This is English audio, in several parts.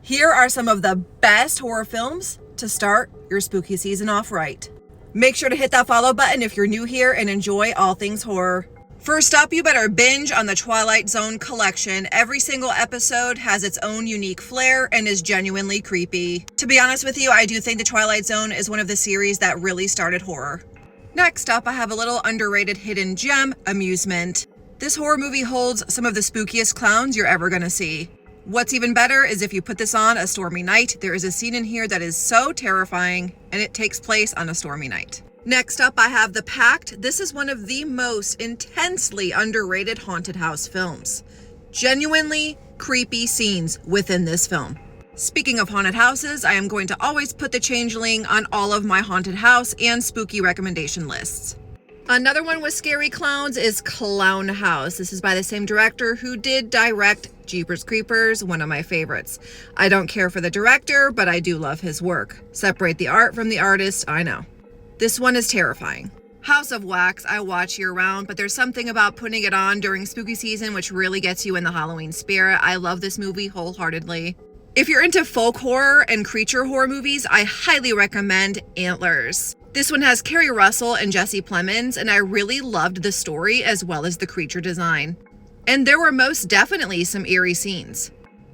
Here are some of the best horror films to start your spooky season off right. Make sure to hit that follow button if you're new here and enjoy all things horror. First up, you better binge on the Twilight Zone collection. Every single episode has its own unique flair and is genuinely creepy. To be honest with you, I do think the Twilight Zone is one of the series that really started horror. Next up, I have a little underrated hidden gem, Amusement. This horror movie holds some of the spookiest clowns you're ever gonna see. What's even better is if you put this on a stormy night, there is a scene in here that is so terrifying, and it takes place on a stormy night. Next up, I have The Pact. This is one of the most intensely underrated haunted house films. Genuinely creepy scenes within this film. Speaking of haunted houses, I am going to always put The Changeling on all of my haunted house and spooky recommendation lists. Another one with scary clowns is Clown House. This is by the same director who did direct Jeepers Creepers, one of my favorites. I don't care for the director, but I do love his work. Separate the art from the artist, I know. This one is terrifying. House of Wax, I watch year round, but there's something about putting it on during spooky season which really gets you in the Halloween spirit. I love this movie wholeheartedly. If you're into folk horror and creature horror movies, I highly recommend Antlers. This one has Kerry Russell and Jesse Plemons, and I really loved the story as well as the creature design. And there were most definitely some eerie scenes.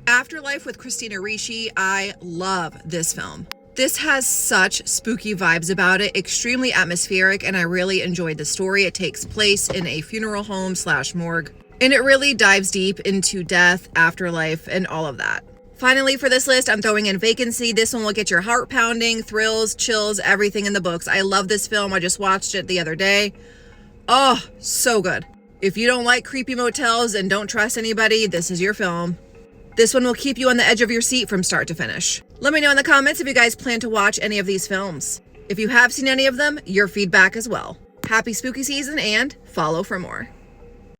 Afterlife with Christina Ricci, I love this film. This has such spooky vibes about it, extremely atmospheric, and I really enjoyed the story. It takes place in a funeral home / morgue, and it really dives deep into death, afterlife, and all of that. Finally, for this list, I'm throwing in Vacancy. This one will get your heart pounding, thrills, chills, everything in the books. I love this film. I just watched it the other day. Oh, so good. If you don't like creepy motels and don't trust anybody, this is your film. This one will keep you on the edge of your seat from start to finish. Let me know in the comments if you guys plan to watch any of these films. If you have seen any of them, your feedback as well. Happy spooky season and follow for more.